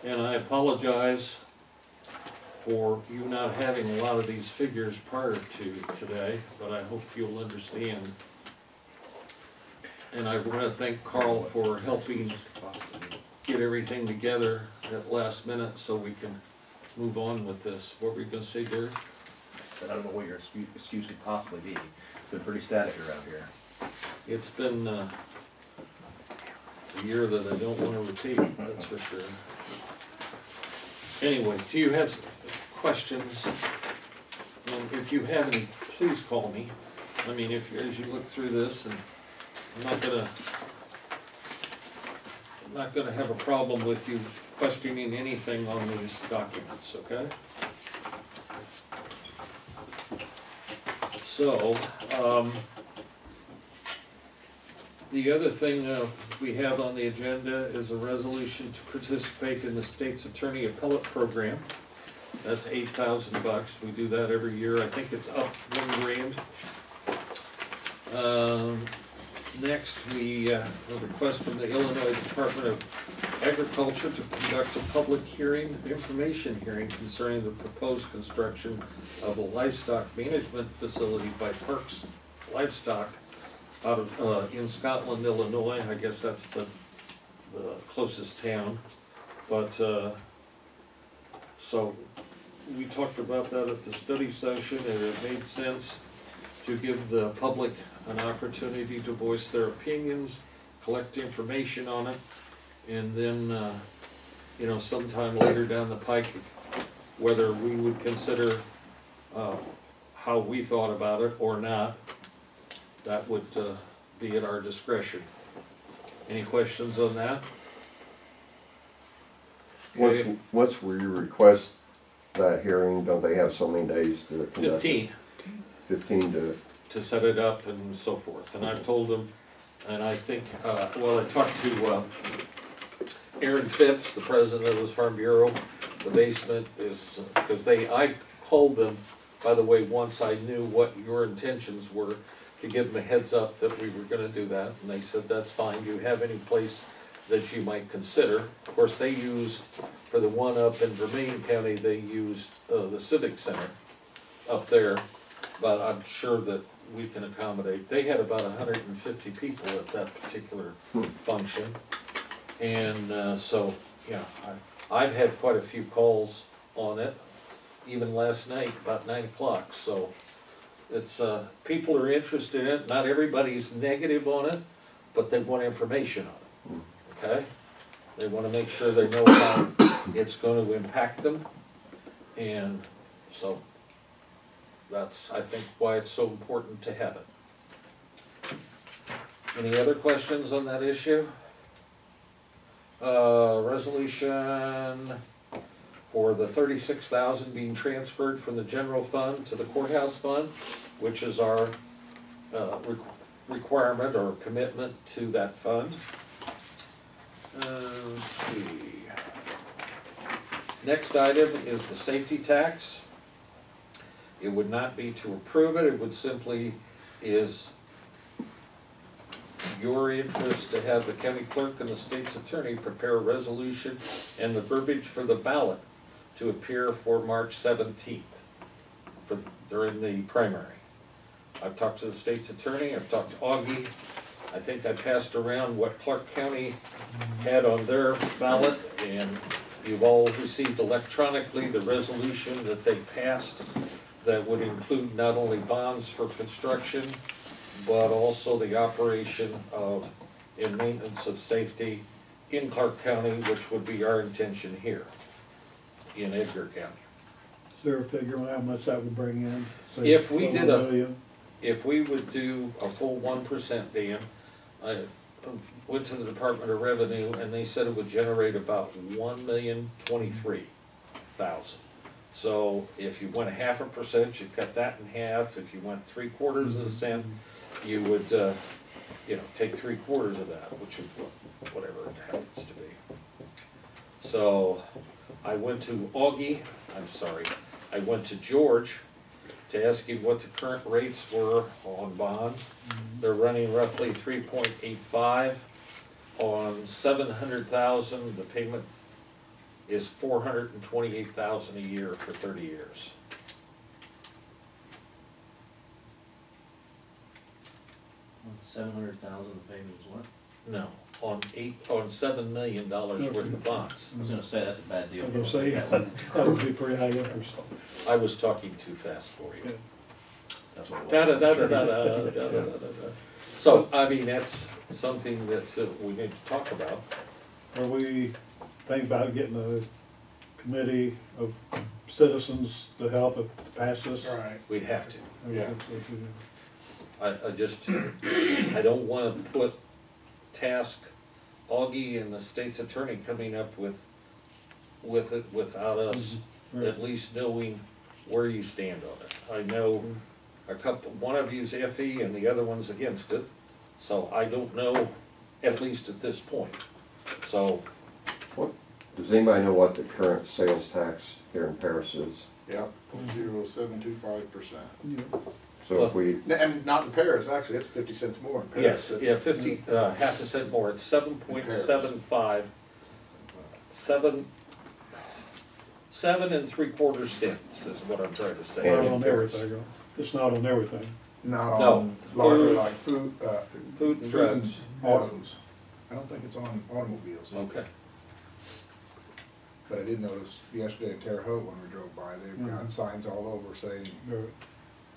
Speaker 1: And I apologize for you not having a lot of these figures prior to today, but I hope you'll understand. And I want to thank Carl for helping get everything together at last minute so we can move on with this. What were you gonna say, Derek?
Speaker 4: I said, I don't know what your excuse could possibly be. It's been pretty static around here.
Speaker 1: It's been a year that I don't want to repeat, that's for sure. Anyway, do you have questions? And if you have any, please call me. I mean, if you, as you look through this, and I'm not gonna have a problem with you questioning anything on these documents, okay? So, the other thing we have on the agenda is a resolution to participate in the state's attorney appellate program. That's $8,000. We do that every year. I think it's up $1 grand. Next, we have a request from the Illinois Department of Agriculture to conduct a public hearing, information hearing concerning the proposed construction of a livestock management facility by Parks Livestock out of, in Scotland, Illinois. I guess that's the closest town. But, so, we talked about that at the study session, and it made sense to give the public an opportunity to voice their opinions, collect information on it, and then, you know, sometime later down the pike, whether we would consider how we thought about it or not, that would be at our discretion. Any questions on that? Okay.
Speaker 2: What's where you request that hearing? Don't they have so many days to conduct it?
Speaker 1: 15.
Speaker 2: 15
Speaker 1: to set it up and so forth, and I've told them, and I think, well, I talked to Aaron Phipps, the president of the Farm Bureau. The basement is, because I called them, by the way, once I knew what your intentions were, to give them a heads up that we were gonna do that, and they said, that's fine. Do you have any place that you might consider? Of course, they used, for the one up in Vermillion County, they used the Civic Center up there, but I'm sure that we can accommodate. They had about 150 people at that particular function. And, so, yeah, I've had quite a few calls on it, even last night, about 9 o'clock, so it's, people are interested in it, not everybody's negative on it, but they want information on it, okay? They wanna make sure they know how it's gonna impact them, and so that's, I think, why it's so important to have it. Any other questions on that issue? Resolution for the 36,000 being transferred from the general fund to the courthouse fund, which is our requirement or commitment to that fund. Let's see. Next item is the safety tax. It would not be to approve it, it would simply is your interest to have the county clerk and the state's attorney prepare a resolution and the verbiage for the ballot to appear for March 17th during the primary. I've talked to the state's attorney, I've talked to Augie. I think I passed around what Clark County had on their ballot, and you've all received electronically the resolution that they passed that would include not only bonds for construction, but also the operation of and maintenance of safety in Clark County, which would be our intention here in Edgar County.
Speaker 3: Is there a figure on how much that would bring in? Say,
Speaker 1: If we did a-
Speaker 3: million?
Speaker 1: If we would do a full 1%, Dan, I went to the Department of Revenue and they said it would generate about 1,023,000. So if you went 0.5%, you cut that in half. If you went 3/4 of a cent, you would, take 3/4 of that, which is whatever it happens to be. So I went to Augie, I went to George to ask him what the current rates were on bonds. They're running roughly 3.85. On 700,000, the payment is 428,000 a year for 30 years.
Speaker 4: $700,000, the payment was what?
Speaker 1: No, on $7 million worth of bonds.
Speaker 4: I was gonna say, that's a bad deal.
Speaker 3: I'm gonna say, that would be pretty high interest.
Speaker 1: I was talking too fast for you.
Speaker 4: That's what it was.
Speaker 1: Da-da-da-da-da-da-da-da-da-da. So, I mean, that's something that we need to talk about.
Speaker 3: Are we thinking about getting a committee of citizens to help to pass this?
Speaker 8: Right.
Speaker 1: We'd have to.
Speaker 8: Yeah.
Speaker 1: I just, I don't wanna task Augie and the state's attorney coming up with it without us
Speaker 3: Right.
Speaker 1: at least knowing where you stand on it. I know one of you's iffy and the other one's against it, so I don't know, at least at this point. So,
Speaker 2: Does anybody know what the current sales tax here in Paris is?
Speaker 8: Yeah, 0.0725%.
Speaker 2: So if we,
Speaker 8: And not in Paris, actually, it's 50 cents more in Paris.
Speaker 1: yes, yeah, 50, half a cent more, it's 7.75, 7 3/4 cents is what I'm trying to say.
Speaker 3: Not on everything, it's not on everything.
Speaker 8: Not
Speaker 1: No.
Speaker 8: on, like food,
Speaker 1: Food and drugs.
Speaker 8: autos. I don't think it's on automobiles.
Speaker 1: Okay,
Speaker 8: But I did notice yesterday in Terre Haute when we drove by, they've got signs all over saying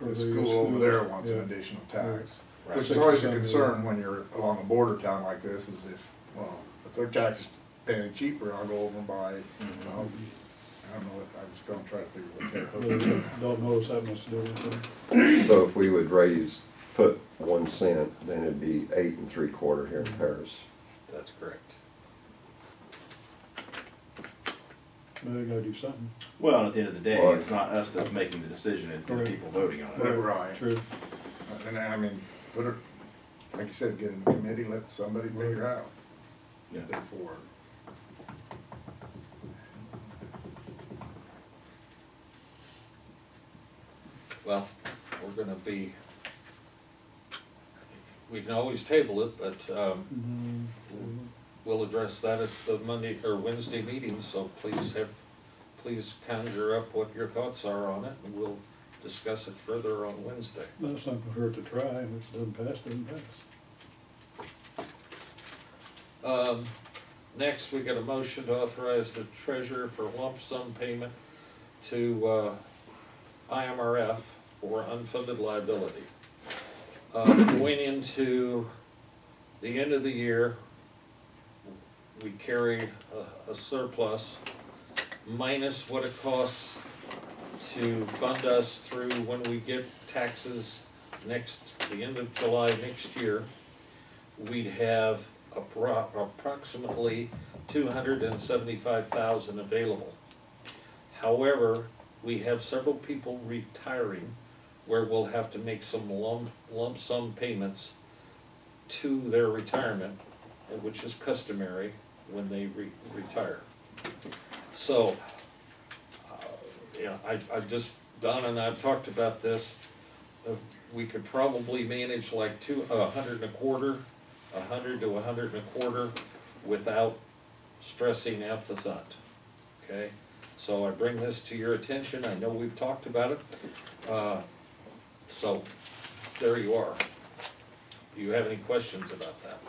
Speaker 8: the school over there wants an additional tax.
Speaker 1: right.
Speaker 8: Which is always a concern when you're along a border town like this, is if, well, if their tax is paying cheaper, I'll go over and buy, I don't know, I was gonna try to figure what Terre Haute.
Speaker 3: Don't notice that much difference.
Speaker 2: so if we would put 1 cent, then it'd be 8 3/4 here in Paris.
Speaker 1: That's correct.
Speaker 3: They gotta do something.
Speaker 4: Well, at the end of the day,
Speaker 2: Right.
Speaker 4: it's not us that's making the decision, it's the
Speaker 3: Right.
Speaker 4: people voting on it.
Speaker 8: Right.
Speaker 3: True.
Speaker 8: And I mean, put it, like you said, get in a committee, let somebody figure out
Speaker 4: Yeah.
Speaker 8: if they're for it.
Speaker 1: Well, we're gonna be, we can always table it, but, we'll address that at the Monday or Wednesday meeting, so please conjure up what your thoughts are on it, and we'll discuss it further on Wednesday.
Speaker 3: That's not gonna hurt to try, and if it doesn't pass, doesn't pass.
Speaker 1: Next, we got a motion to authorize the treasurer for lump sum payment to IMRF for unfunded liability. Going into the end of the year, we carry a surplus minus what it costs to fund us through when we get taxes the end of July next year. We'd have approximately $275,000 available. However, we have several people retiring where we'll have to make some lump sum payments to their retirement, which is customary when they retire. So, yeah, I just, Don and I have talked about this. We could probably manage like 100 and a quarter, 100 to 100 and a quarter without stressing out the fund, okay? So I bring this to your attention. I know we've talked about it. So there you are. Do you have any questions about that?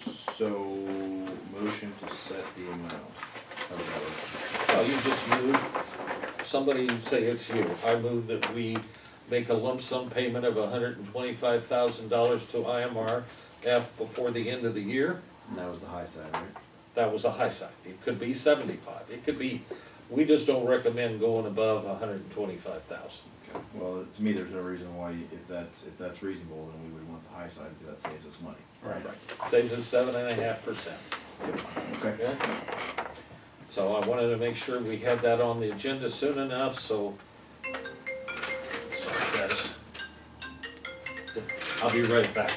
Speaker 4: So, motion to set the amount of
Speaker 1: Well, you just move, somebody say it's you. I move that we make a lump sum payment of $125,000 to IMRF before the end of the year.
Speaker 4: and that was the high side, right?
Speaker 1: That was a high side. It could be 75. It could be, we just don't recommend going above 125,000.
Speaker 4: Okay. Well, to me, there's no reason why, if that's reasonable, then we would want the high side, because that saves us money.
Speaker 1: Right. Saves us 7.5%.
Speaker 4: Okay.
Speaker 1: Okay? So I wanted to make sure we had that on the agenda soon enough, so. Sorry, guys. I'll be right back.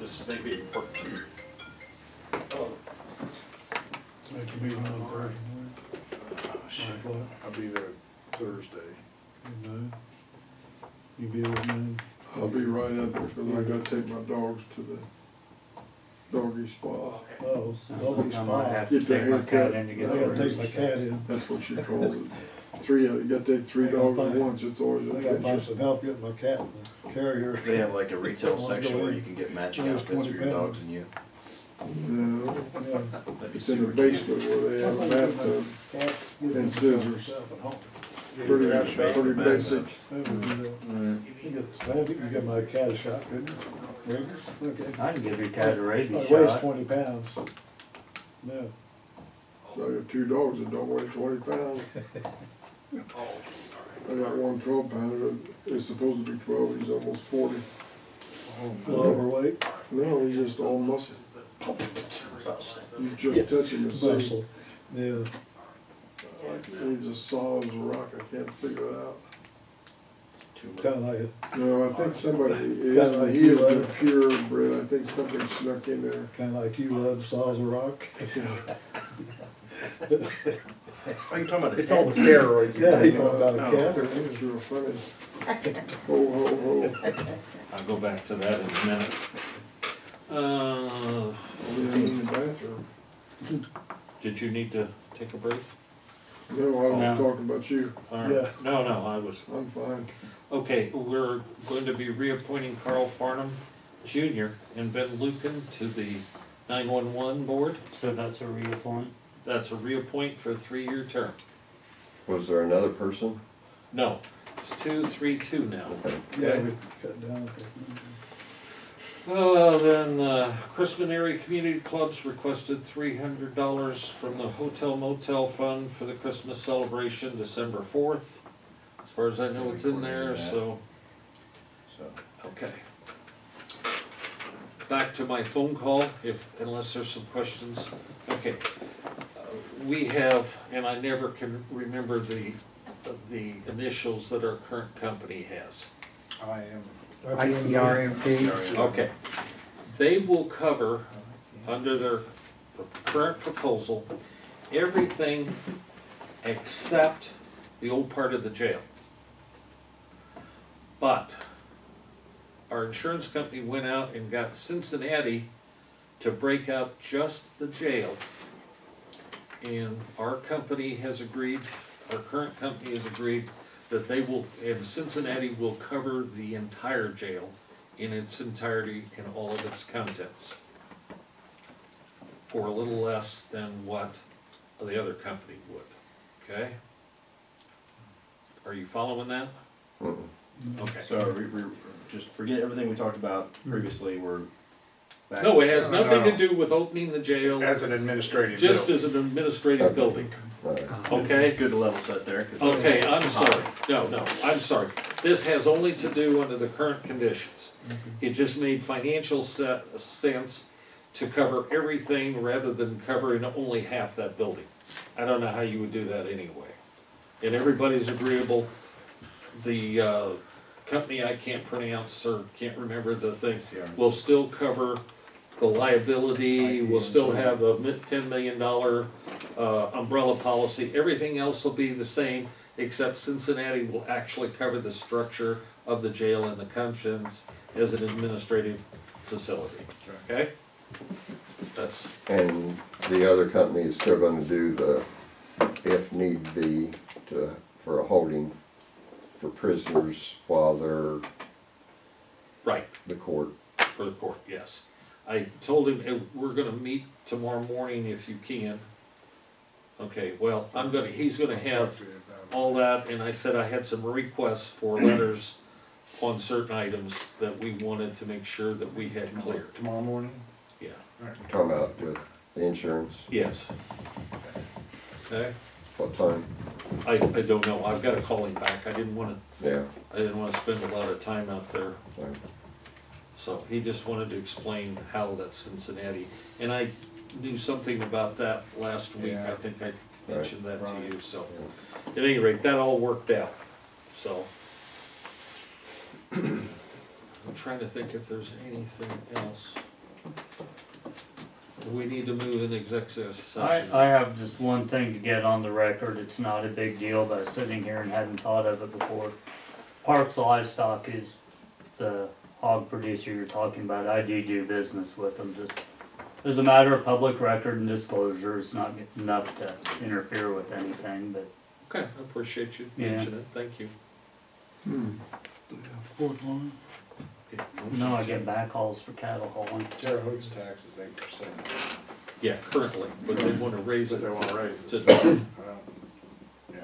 Speaker 1: This may be important. Oh,
Speaker 3: Make a meeting on Thursday morning. 9 o'clock.
Speaker 8: I'll be there Thursday.
Speaker 3: You know? You be with me?
Speaker 2: I'll be right up there, because I gotta take my dogs to the doggy spa.
Speaker 3: Oh,
Speaker 9: Sounds
Speaker 3: doggy
Speaker 9: like I might
Speaker 3: spa.
Speaker 9: have to
Speaker 2: Get their
Speaker 9: take my cat
Speaker 2: haircut.
Speaker 9: in to
Speaker 3: I
Speaker 9: get
Speaker 3: gotta
Speaker 9: the
Speaker 3: take my cat in.
Speaker 2: That's what she calls it. You gotta take 3 dogs at once, it's always a
Speaker 3: I gotta find
Speaker 2: picture.
Speaker 3: some help getting my cat in the carrier.
Speaker 4: They have like a retail
Speaker 3: Don't wanna
Speaker 4: section
Speaker 3: go
Speaker 4: where
Speaker 3: in.
Speaker 4: you can get matching
Speaker 3: Only
Speaker 4: outfits for
Speaker 3: 20
Speaker 4: your dogs
Speaker 3: pounds.
Speaker 4: and you.
Speaker 2: No,
Speaker 3: Yeah.
Speaker 4: That'd be
Speaker 2: it's in the
Speaker 4: super cute.
Speaker 2: basement where they have a bathtub.
Speaker 3: Cat,
Speaker 2: And scissors.
Speaker 3: yourself at home.
Speaker 2: Pretty basic.
Speaker 3: I would do that.
Speaker 4: Mm.
Speaker 3: You can get my cat a shot, couldn't you? Maybe? Okay.
Speaker 9: I can give your cat a rabies
Speaker 3: It weighs
Speaker 9: shot.
Speaker 3: 20 pounds. Yeah.
Speaker 2: I got 2 dogs that don't weigh 20 pounds. I got one 12 pounder, it's supposed to be 12, he's almost 40.
Speaker 3: A little overweight.
Speaker 2: No, he's just all muscle. You just touch him and see,
Speaker 3: Muscle. Yeah.
Speaker 2: he's as solid as a rock, I can't figure it out.
Speaker 3: Kinda like it.
Speaker 2: No, I think somebody,
Speaker 3: Kinda like
Speaker 2: he
Speaker 3: you,
Speaker 2: is a purebred, I think something snuck in there.
Speaker 3: Kinda like you love saws of rock.
Speaker 4: Are you talking about
Speaker 6: It's all the steroids.
Speaker 3: Yeah, you know about a
Speaker 4: Oh.
Speaker 3: cat or
Speaker 2: It's
Speaker 3: anything.
Speaker 2: real funny. Ho, ho, ho.
Speaker 1: I'll go back to that in a minute.
Speaker 2: I'm in the bathroom.
Speaker 1: Did you need to take a break?
Speaker 2: No, I was
Speaker 9: No.
Speaker 2: talking about you.
Speaker 1: All right.
Speaker 3: Yeah.
Speaker 1: No, I was.
Speaker 2: I'm fine.
Speaker 1: Okay, we're going to be reappointing Carl Farnham Jr. and Ben Lucan to the 911 board.
Speaker 9: So that's a reappoint?
Speaker 1: That's a reappoint for a 3-year term.
Speaker 10: Was there another person?
Speaker 1: No, it's 2-3-2 now.
Speaker 3: Yeah, we cut down.
Speaker 1: Then Crispin Area Community Clubs requested $300 from the Hotel Motel Fund for the Christmas celebration, December 4th. As far as I know, it's in there, so,
Speaker 4: So,
Speaker 1: okay. Back to my phone call, unless there's some questions. Okay. We have, and I never can remember the initials that our current company has.
Speaker 8: I am.
Speaker 7: ICRMT.
Speaker 1: Okay. They will cover, under their current proposal, everything except the old part of the jail. But our insurance company went out and got Cincinnati to break out just the jail. And our company has agreed, our current company has agreed that they will, and Cincinnati will cover the entire jail in its entirety and all of its contents for a little less than what the other company would, okay? Are you following that?
Speaker 10: Mm-mm.
Speaker 1: Okay.
Speaker 4: So we just forget everything we talked about previously, we're back.
Speaker 1: No, it has
Speaker 8: No,
Speaker 1: nothing to
Speaker 8: no.
Speaker 1: do with opening the jail,
Speaker 8: As an administrative
Speaker 1: just
Speaker 8: bill.
Speaker 1: as an administrative building,
Speaker 10: Right.
Speaker 1: okay?
Speaker 4: Good to level set there. 'cause-
Speaker 1: Okay, I'm sorry, no, I'm sorry. This has only to do under the current conditions. It just made financial sense to cover everything rather than covering only half that building. I don't know how you would do that anyway. And everybody's agreeable. The, company I can't pronounce or can't remember the things, will still cover the liability, will still have a $10 million, umbrella policy. Everything else will be the same, except Cincinnati will actually cover the structure of the jail and the contents as an administrative facility, okay? That's,
Speaker 10: And the other company is still gonna do the, if need be, for a holding for prisoners while they're
Speaker 1: right,
Speaker 10: the court.
Speaker 1: for the court, yes. I told him, we're gonna meet tomorrow morning if you can. Okay, well, he's gonna have all that, and I said I had some requests for letters on certain items that we wanted to make sure that we had cleared.
Speaker 8: Tomorrow morning?
Speaker 1: Yeah,
Speaker 10: Talking about with the insurance,
Speaker 1: yes. Okay,
Speaker 10: what time?
Speaker 1: I don't know, I've gotta call him back, I didn't wanna spend a lot of time out there.
Speaker 10: Right.
Speaker 1: So he just wanted to explain how that's Cincinnati, and I knew something about that last week, I
Speaker 8: Yeah.
Speaker 1: think I mentioned that to
Speaker 8: Right.
Speaker 1: you, so. At any rate, that all worked out, so. I'm trying to think if there's anything else. We need to move in executive session.
Speaker 9: I have just one thing to get on the record, it's not a big deal, but I was sitting here and hadn't thought of it before. Parks Livestock is the hog producer you're talking about, I do business with them, just as a matter of public record and disclosure, it's not enough to interfere with anything, but
Speaker 1: Okay, I appreciate you
Speaker 9: Yeah.
Speaker 1: mentioning it, thank you. Okay,
Speaker 9: no, I get backhauls for cattle hauling.
Speaker 8: Terre Haute tax is 8%.
Speaker 1: Yeah, currently, but they wanna raise it
Speaker 8: But they wanna raise it.
Speaker 1: to,
Speaker 8: Yeah.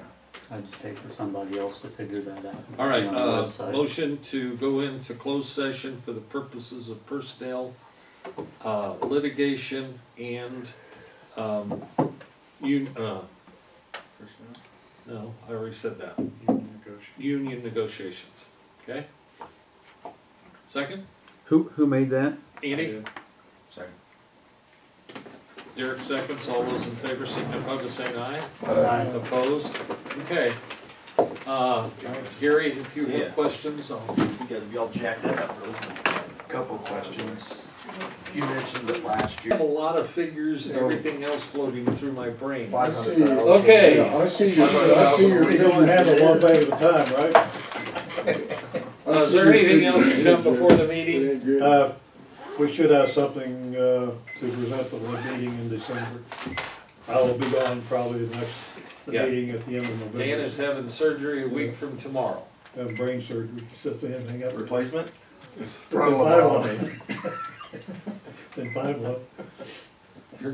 Speaker 9: I just take for somebody else to figure that out.
Speaker 1: all right,
Speaker 9: On the website.
Speaker 1: motion to go into closed session for the purposes of personnel, litigation, and, no, I already said that, union negotiations, okay? Second,
Speaker 7: Who made that?
Speaker 1: Andy,
Speaker 4: Second.
Speaker 1: Derek seconds, all those in favor signify by saying aye.
Speaker 9: Aye.
Speaker 1: Opposed? Okay. Gary, if you
Speaker 4: Yeah.
Speaker 1: have questions, I'll.
Speaker 4: You guys be all jacked up really.
Speaker 2: Couple questions. You mentioned that last
Speaker 1: I
Speaker 2: year.
Speaker 1: have a lot of figures and everything else floating through my brain.
Speaker 2: 500,000.
Speaker 1: Okay.
Speaker 3: Yeah, I see you're doing handle one thing at a time, right?
Speaker 1: Is there anything else to come before the meeting?
Speaker 3: We should have something, to present to the meeting in December. I will be gone probably the next
Speaker 1: Yeah.
Speaker 3: meeting at the end of November.
Speaker 1: Dan is having surgery a week from tomorrow.
Speaker 3: Have brain surgery, sit there and hang up.
Speaker 4: Replacement?
Speaker 3: Find one. Then find one.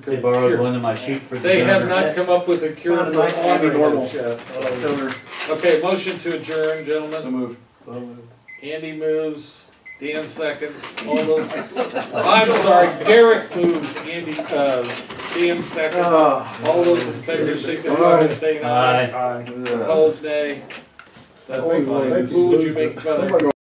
Speaker 9: They borrowed one of my sheep for the
Speaker 1: They have
Speaker 9: dinner.
Speaker 1: not come up with a cure
Speaker 4: Found a
Speaker 1: for
Speaker 4: nice happy normal.
Speaker 1: autism yet.
Speaker 4: Killer.
Speaker 1: Okay, motion to adjourn, gentlemen.
Speaker 4: So moved.
Speaker 1: Andy moves, Dan seconds, all those, I'm sorry, Derek moves, Andy, Dan seconds. All those in favor signify by saying aye.
Speaker 9: Aye.
Speaker 1: Opposed, nay. That's fine. Who would you make fun of?